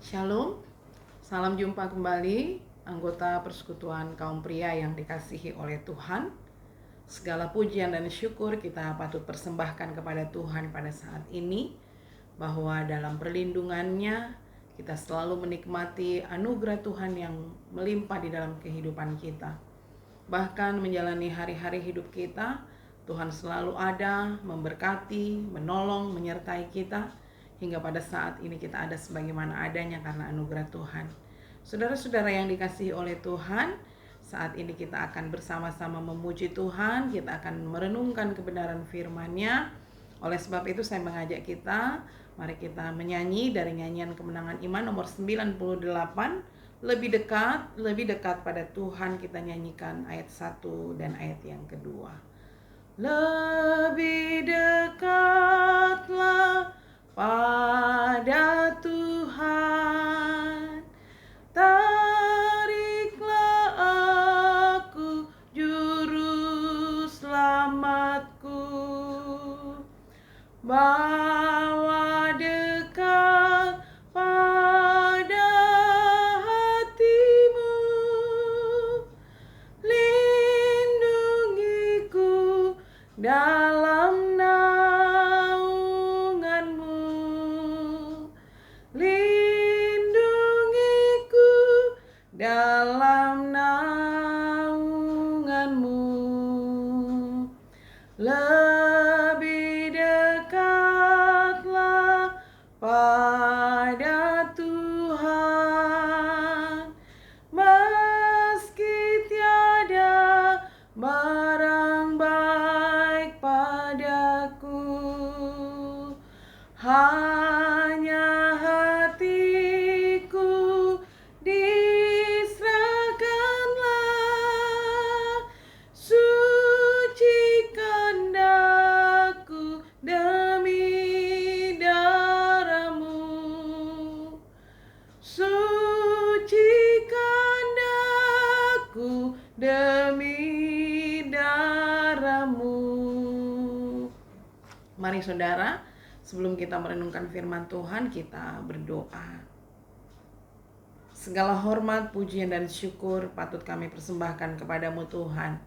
Shalom, salam jumpa kembali anggota persekutuan kaum pria yang dikasihi oleh Tuhan. Segala pujian dan syukur kita patut persembahkan kepada Tuhan pada saat ini, bahwa dalam perlindungannya kita selalu menikmati anugerah Tuhan yang melimpah di dalam kehidupan kita. Bahkan menjalani hari-hari hidup kita, Tuhan selalu ada, memberkati, menolong, menyertai kita, hingga pada saat ini kita ada sebagaimana adanya karena anugerah Tuhan. Saudara-saudara yang dikasihi oleh Tuhan, saat ini kita akan bersama-sama memuji Tuhan, kita akan merenungkan kebenaran firman-Nya. Oleh sebab itu saya mengajak kita, mari kita menyanyi dari nyanyian Kemenangan Iman nomor 98, lebih dekat pada Tuhan. Kita nyanyikan ayat 1 dan ayat yang kedua. Lebih dekatlah pada Tuhan, tariklah aku juru selamatku, bawa dekat pada hatimu, lindungiku dalam naunganmu, lindungiku dalam naunganmu. Lebih dekatlah pada Tuhan, meski tiada barang baik padaku, hanya hatiku diserahkanlah, sucikan daku demi darahmu, sucikan daku demi darahmu. Mari saudara, sebelum kita merenungkan firman Tuhan, kita berdoa. Segala hormat, pujian, dan syukur patut kami persembahkan kepadamu Tuhan.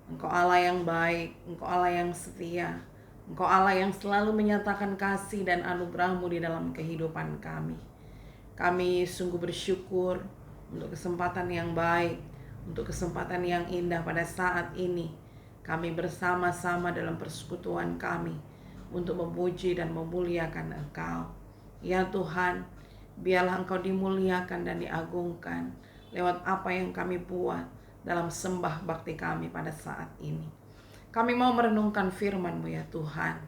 Engkau Allah yang baik, Engkau Allah yang setia, Engkau Allah yang selalu menyatakan kasih dan anugerah-Mu di dalam kehidupan kami. Kami sungguh bersyukur untuk kesempatan yang baik, untuk kesempatan yang indah pada saat ini. Kami bersama-sama dalam persekutuan kami untuk memuji dan memuliakan Engkau. Ya Tuhan, biarlah Engkau dimuliakan dan diagungkan lewat apa yang kami buat dalam sembah bakti kami pada saat ini. Kami mau merenungkan firman-Mu ya Tuhan.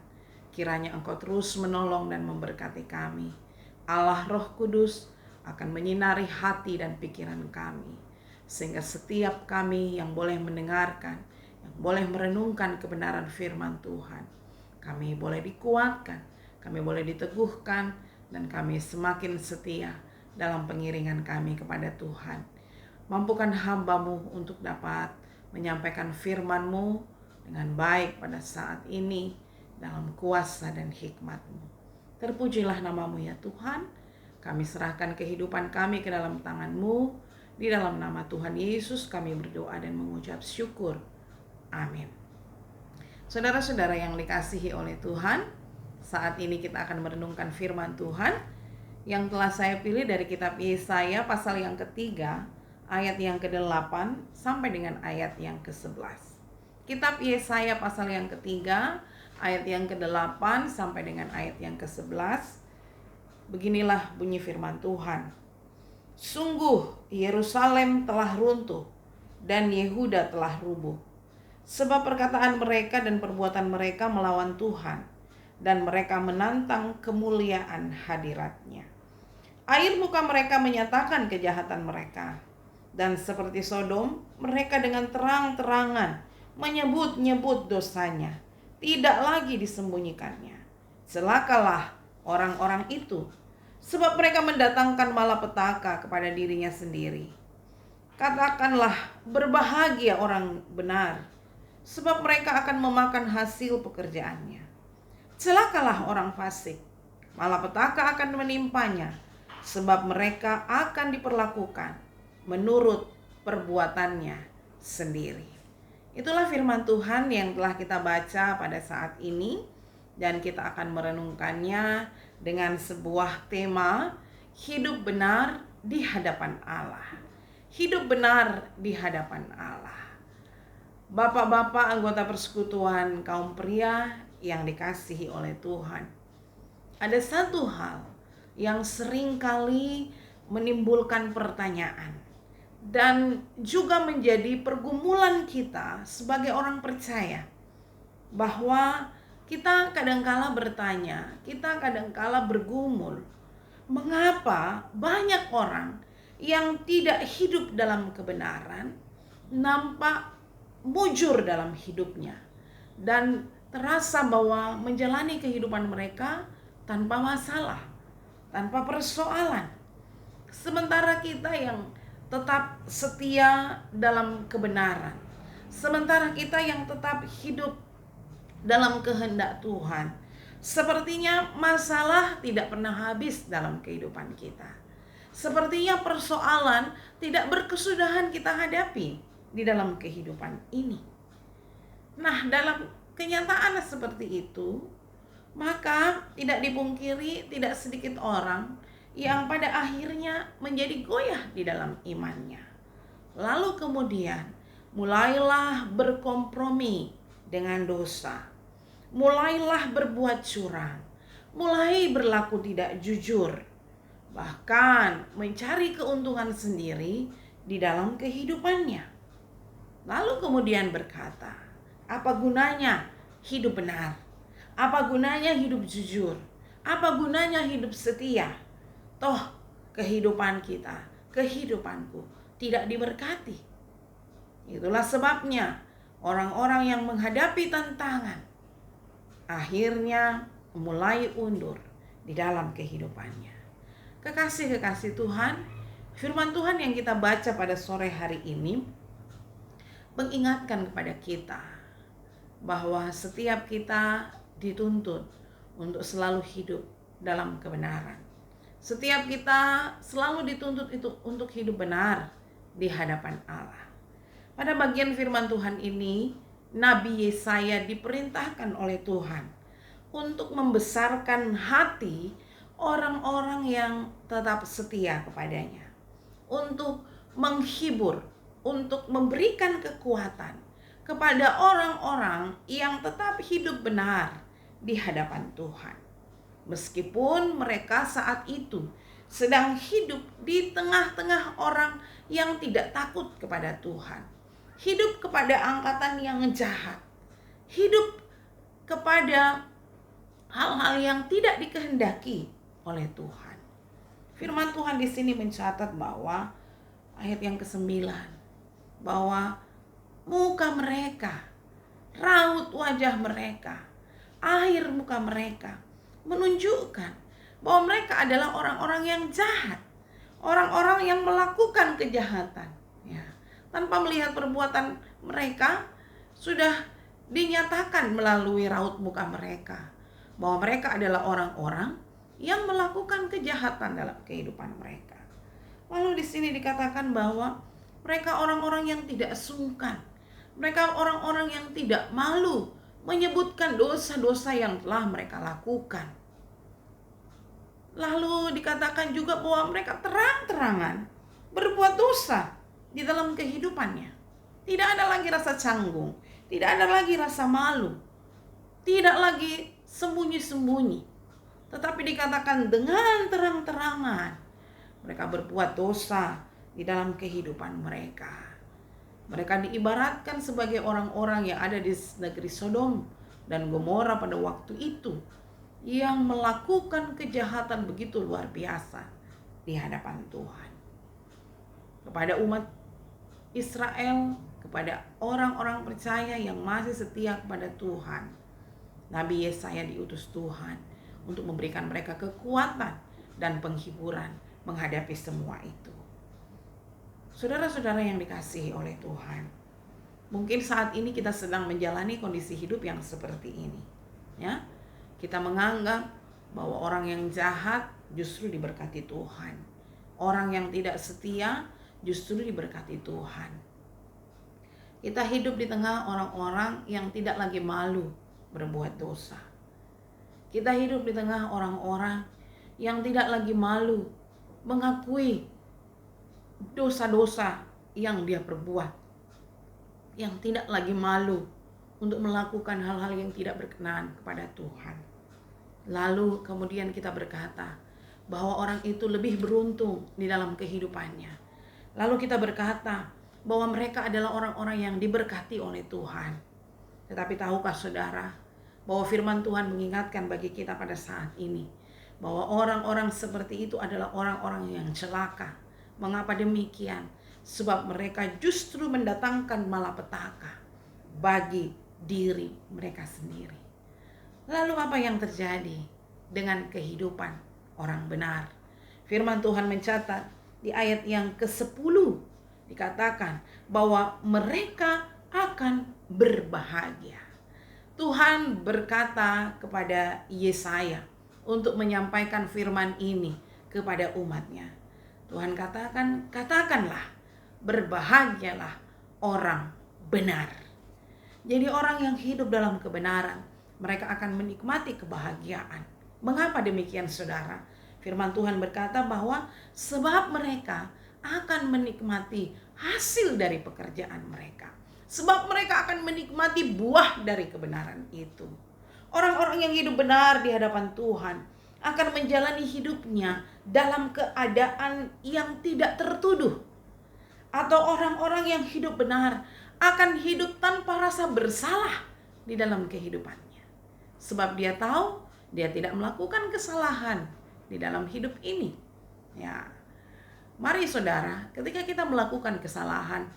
Kiranya Engkau terus menolong dan memberkati kami. Allah Roh Kudus akan menyinari hati dan pikiran kami, sehingga setiap kami yang boleh mendengarkan, yang boleh merenungkan kebenaran firman Tuhan, kami boleh dikuatkan, kami boleh diteguhkan, dan kami semakin setia dalam pengiringan kami kepada Tuhan. Mampukan hamba-Mu untuk dapat menyampaikan firman-Mu dengan baik pada saat ini dalam kuasa dan hikmat-Mu. Terpujilah nama-Mu ya Tuhan. Kami serahkan kehidupan kami ke dalam tangan-Mu. Di dalam nama Tuhan Yesus kami berdoa dan mengucap syukur. Amin. Saudara-saudara yang dikasihi oleh Tuhan, saat ini kita akan merenungkan firman Tuhan yang telah saya pilih dari kitab Yesaya pasal yang ketiga, ayat yang ke-8 sampai dengan ayat yang ke-11. Kitab Yesaya pasal yang ketiga, ayat yang ke-8 sampai dengan ayat yang ke-11. Beginilah bunyi firman Tuhan. Sungguh Yerusalem telah runtuh dan Yehuda telah rubuh, sebab perkataan mereka dan perbuatan mereka melawan Tuhan, dan mereka menantang kemuliaan hadirat-Nya. Air muka mereka menyatakan kejahatan mereka, dan seperti Sodom, mereka dengan terang-terangan menyebut-nyebut dosanya, tidak lagi disembunyikannya. Celakalah orang-orang itu, sebab mereka mendatangkan malapetaka kepada dirinya sendiri. Katakanlah, berbahagia orang benar, sebab mereka akan memakan hasil pekerjaannya. Celakalah orang fasik, malapetaka akan menimpanya, sebab mereka akan diperlakukan menurut perbuatannya sendiri. Itulah firman Tuhan yang telah kita baca pada saat ini, dan kita akan merenungkannya dengan sebuah tema, hidup benar di hadapan Allah. Hidup benar di hadapan Allah. Bapak-bapak anggota persekutuan kaum pria yang dikasihi oleh Tuhan, ada satu hal yang sering kali menimbulkan pertanyaan dan juga menjadi pergumulan kita sebagai orang percaya, bahwa kita kadangkala bertanya, kita kadangkala bergumul, mengapa banyak orang yang tidak hidup dalam kebenaran nampak mujur dalam hidupnya dan terasa bahwa menjalani kehidupan mereka tanpa masalah, tanpa persoalan. Sementara kita yang tetap setia dalam kebenaran, sementara kita yang tetap hidup dalam kehendak Tuhan, sepertinya masalah tidak pernah habis dalam kehidupan kita. Sepertinya persoalan tidak berkesudahan kita hadapi di dalam kehidupan ini. Nah, dalam kenyataan seperti itu, maka tidak dipungkiri tidak sedikit orang yang pada akhirnya menjadi goyah di dalam imannya. Lalu kemudian mulailah berkompromi dengan dosa, mulailah berbuat curang, mulai berlaku tidak jujur, bahkan mencari keuntungan sendiri di dalam kehidupannya. Lalu kemudian berkata, apa gunanya hidup benar? Apa gunanya hidup jujur? Apa gunanya hidup setia? Toh kehidupan kita, kehidupanku tidak diberkati. Itulah sebabnya orang-orang yang menghadapi tantangan akhirnya mulai undur di dalam kehidupannya. Kekasih-kekasih Tuhan, firman Tuhan yang kita baca pada sore hari ini mengingatkan kepada kita bahwa setiap kita dituntut untuk selalu hidup dalam kebenaran. Setiap kita selalu dituntut itu untuk hidup benar di hadapan Allah. Pada bagian firman Tuhan ini, Nabi Yesaya diperintahkan oleh Tuhan untuk membesarkan hati orang-orang yang tetap setia kepadanya, untuk menghibur, untuk memberikan kekuatan kepada orang-orang yang tetap hidup benar di hadapan Tuhan. Meskipun mereka saat itu sedang hidup di tengah-tengah orang yang tidak takut kepada Tuhan, hidup kepada angkatan yang jahat, hidup kepada hal-hal yang tidak dikehendaki oleh Tuhan. Firman Tuhan di sini mencatat bahwa ayat yang ke-9, bahwa muka mereka, raut wajah mereka, air muka mereka menunjukkan bahwa mereka adalah orang-orang yang jahat, orang-orang yang melakukan kejahatan, ya. Tanpa melihat perbuatan mereka, sudah dinyatakan melalui raut muka mereka bahwa mereka adalah orang-orang yang melakukan kejahatan dalam kehidupan mereka. Lalu di sini dikatakan bahwa mereka orang-orang yang tidak sungkan, mereka orang-orang yang tidak malu menyebutkan dosa-dosa yang telah mereka lakukan. Lalu dikatakan juga bahwa mereka terang-terangan berbuat dosa di dalam kehidupannya. Tidak ada lagi rasa canggung, tidak ada lagi rasa malu, tidak lagi sembunyi-sembunyi. Tetapi dikatakan dengan terang-terangan mereka berbuat dosa di dalam kehidupan mereka. Mereka diibaratkan sebagai orang-orang yang ada di negeri Sodom dan Gomora pada waktu itu, yang melakukan kejahatan begitu luar biasa di hadapan Tuhan. Kepada umat Israel, kepada orang-orang percaya yang masih setia kepada Tuhan, Nabi Yesaya diutus Tuhan untuk memberikan mereka kekuatan dan penghiburan menghadapi semua itu. Saudara-saudara yang dikasihi oleh Tuhan, mungkin saat ini kita sedang menjalani kondisi hidup yang seperti ini, ya. Kita menganggap bahwa orang yang jahat justru diberkati Tuhan. Orang yang tidak setia justru diberkati Tuhan. Kita hidup di tengah orang-orang yang tidak lagi malu berbuat dosa. Kita hidup di tengah orang-orang yang tidak lagi malu mengakui dosa-dosa yang dia perbuat. Yang tidak lagi malu untuk melakukan hal-hal yang tidak berkenan kepada Tuhan. Lalu kemudian kita berkata bahwa orang itu lebih beruntung di dalam kehidupannya. Lalu kita berkata bahwa mereka adalah orang-orang yang diberkati oleh Tuhan. Tetapi tahukah saudara bahwa firman Tuhan mengingatkan bagi kita pada saat ini bahwa orang-orang seperti itu adalah orang-orang yang celaka. Mengapa demikian? Sebab mereka justru mendatangkan malapetaka bagi diri mereka sendiri. Lalu apa yang terjadi dengan kehidupan orang benar? Firman Tuhan mencatat di ayat yang ke-10 dikatakan bahwa mereka akan berbahagia. Tuhan berkata kepada Yesaya untuk menyampaikan firman ini kepada umatnya. Tuhan katakanlah, berbahagialah orang benar. Jadi orang yang hidup dalam kebenaran, mereka akan menikmati kebahagiaan. Mengapa demikian saudara? Firman Tuhan berkata bahwa sebab mereka akan menikmati hasil dari pekerjaan mereka. Sebab mereka akan menikmati buah dari kebenaran itu. Orang-orang yang hidup benar di hadapan Tuhan akan menjalani hidupnya dalam keadaan yang tidak tertuduh. Atau orang-orang yang hidup benar akan hidup tanpa rasa bersalah di dalam kehidupannya. Sebab dia tahu dia tidak melakukan kesalahan di dalam hidup ini. Ya, mari saudara, ketika kita melakukan kesalahan,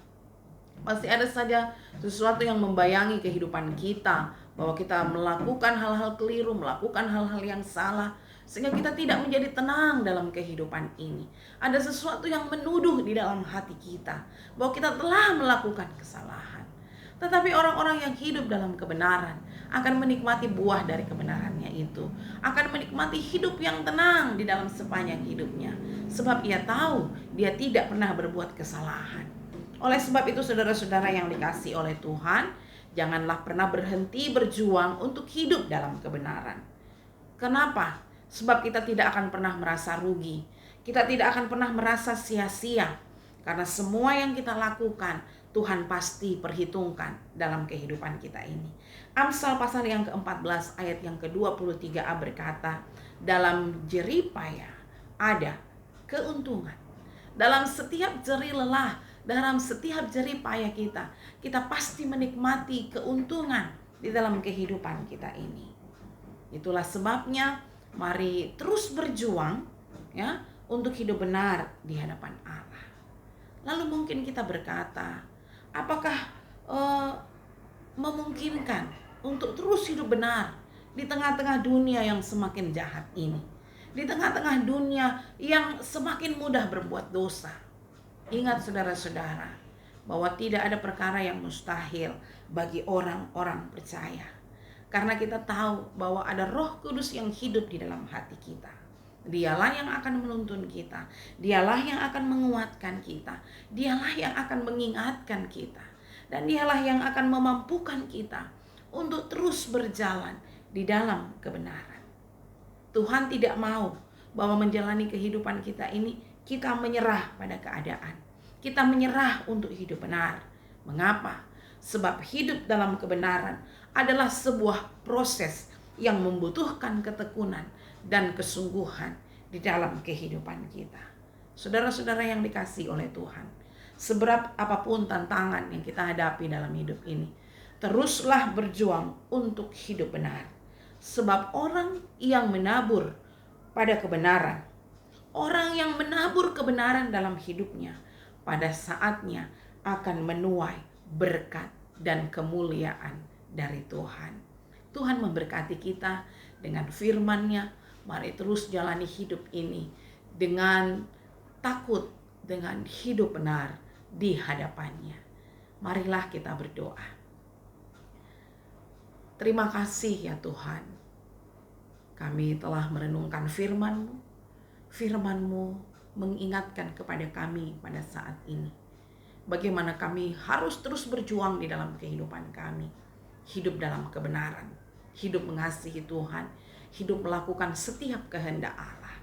pasti ada saja sesuatu yang membayangi kehidupan kita, bahwa kita melakukan hal-hal keliru, melakukan hal-hal yang salah, sehingga kita tidak menjadi tenang dalam kehidupan ini. Ada sesuatu yang menuduh di dalam hati kita bahwa kita telah melakukan kesalahan. Tetapi orang-orang yang hidup dalam kebenaran akan menikmati buah dari kebenarannya itu, akan menikmati hidup yang tenang di dalam sepanjang hidupnya, sebab ia tahu dia tidak pernah berbuat kesalahan. Oleh sebab itu saudara-saudara yang dikasihi oleh Tuhan, janganlah pernah berhenti berjuang untuk hidup dalam kebenaran. Kenapa? Sebab kita tidak akan pernah merasa rugi. Kita tidak akan pernah merasa sia-sia. Karena semua yang kita lakukan, Tuhan pasti perhitungkan dalam kehidupan kita ini. Amsal pasal yang ke-14 ayat yang ke-23a berkata, dalam jerih payah ada keuntungan. Dalam setiap jerih lelah, dalam setiap jerih payah kita pasti menikmati keuntungan di dalam kehidupan kita ini. Itulah sebabnya mari terus berjuang ya untuk hidup benar di hadapan Allah. Lalu mungkin kita berkata, apakah memungkinkan untuk terus hidup benar di tengah-tengah dunia yang semakin jahat ini, di tengah-tengah dunia yang semakin mudah berbuat dosa? Ingat saudara-saudara, bahwa tidak ada perkara yang mustahil bagi orang-orang percaya. Karena kita tahu bahwa ada Roh Kudus yang hidup di dalam hati kita. Dialah yang akan menuntun kita, dialah yang akan menguatkan kita, dialah yang akan mengingatkan kita, dan dialah yang akan memampukan kita untuk terus berjalan di dalam kebenaran. Tuhan tidak mau bahwa menjalani kehidupan kita ini kita menyerah pada keadaan. Kita menyerah untuk hidup benar. Mengapa? Sebab hidup dalam kebenaran adalah sebuah proses yang membutuhkan ketekunan dan kesungguhan di dalam kehidupan kita. Saudara-saudara yang dikasihi oleh Tuhan, seberat apapun tantangan yang kita hadapi dalam hidup ini, teruslah berjuang untuk hidup benar. Sebab orang yang menabur pada kebenaran, orang yang menabur kebenaran dalam hidupnya, pada saatnya akan menuai berkat dan kemuliaan dari Tuhan. Tuhan memberkati kita dengan firman-Nya. Mari terus jalani hidup ini dengan takut, dengan hidup benar di hadapan-Nya. Marilah kita berdoa. Terima kasih ya Tuhan. Kami telah merenungkan firman-Mu. firman-Mu mengingatkan kepada kami pada saat ini. Bagaimana kami harus terus berjuang di dalam kehidupan kami. Hidup dalam kebenaran, hidup mengasihi Tuhan, hidup melakukan setiap kehendak Allah.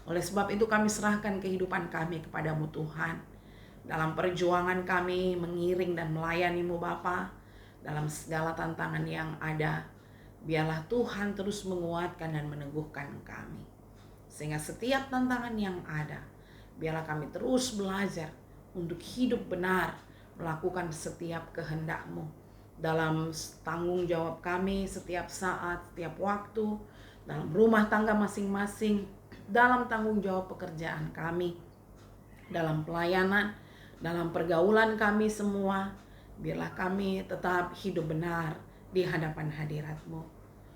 Oleh sebab itu kami serahkan kehidupan kami kepadamu Tuhan. Dalam perjuangan kami mengiring dan melayani-Mu Bapa, dalam segala tantangan yang ada, biarlah Tuhan terus menguatkan dan meneguhkan kami. Sehingga setiap tantangan yang ada, biarlah kami terus belajar untuk hidup benar, melakukan setiap kehendak-Mu. Dalam tanggung jawab kami setiap saat, setiap waktu, dalam rumah tangga masing-masing, dalam tanggung jawab pekerjaan kami, dalam pelayanan, dalam pergaulan kami semua, biarlah kami tetap hidup benar di hadapan hadirat-Mu.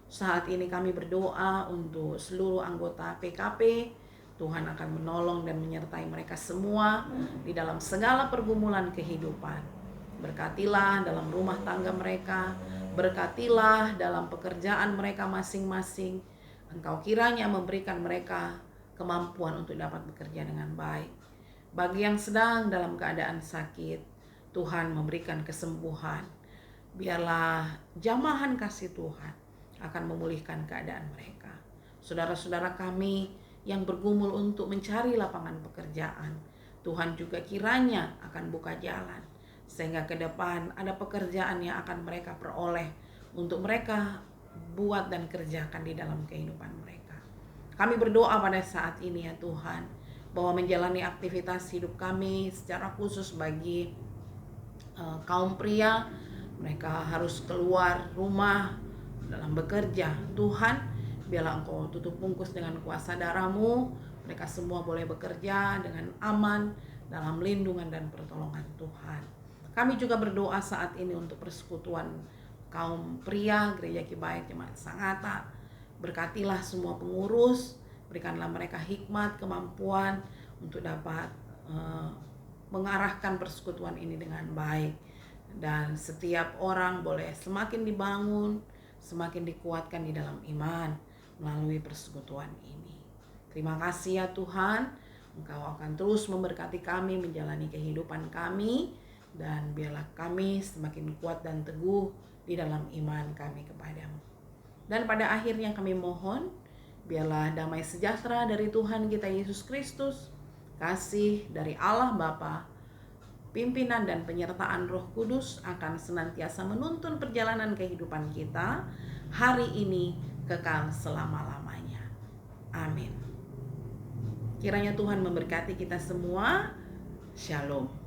Saat ini kami berdoa untuk seluruh anggota PKP. Tuhan akan menolong dan menyertai mereka semua di dalam segala pergumulan kehidupan. Berkatilah dalam rumah tangga mereka, berkatilah dalam pekerjaan mereka masing-masing. Engkau kiranya memberikan mereka kemampuan untuk dapat bekerja dengan baik. Bagi yang sedang dalam keadaan sakit, Tuhan memberikan kesembuhan. Biarlah jamahan kasih Tuhan akan memulihkan keadaan mereka. Saudara-saudara kami yang bergumul untuk mencari lapangan pekerjaan, Tuhan juga kiranya akan buka jalan, sehingga ke depan ada pekerjaan yang akan mereka peroleh untuk mereka buat dan kerjakan di dalam kehidupan mereka. Kami berdoa pada saat ini ya Tuhan, bahwa menjalani aktivitas hidup kami secara khusus bagi kaum pria, mereka harus keluar rumah dalam bekerja. Tuhan, biarlah Engkau tutup bungkus dengan kuasa darah-Mu, mereka semua boleh bekerja dengan aman dalam lindungan dan pertolongan Tuhan. Kami juga berdoa saat ini untuk persekutuan kaum pria Gereja Kibait Jemaat Sangatta. Berkatilah semua pengurus, berikanlah mereka hikmat, kemampuan untuk dapat mengarahkan persekutuan ini dengan baik. Dan setiap orang boleh semakin dibangun, semakin dikuatkan di dalam iman melalui persekutuan ini. Terima kasih ya Tuhan, Engkau akan terus memberkati kami menjalani kehidupan kami, dan biarlah kami semakin kuat dan teguh di dalam iman kami kepadamu. Dan pada akhirnya kami mohon, biarlah damai sejahtera dari Tuhan kita Yesus Kristus, kasih dari Allah Bapa, pimpinan dan penyertaan Roh Kudus akan senantiasa menuntun perjalanan kehidupan kita hari ini kekal selama-lamanya. Amin. Kiranya Tuhan memberkati kita semua. Shalom.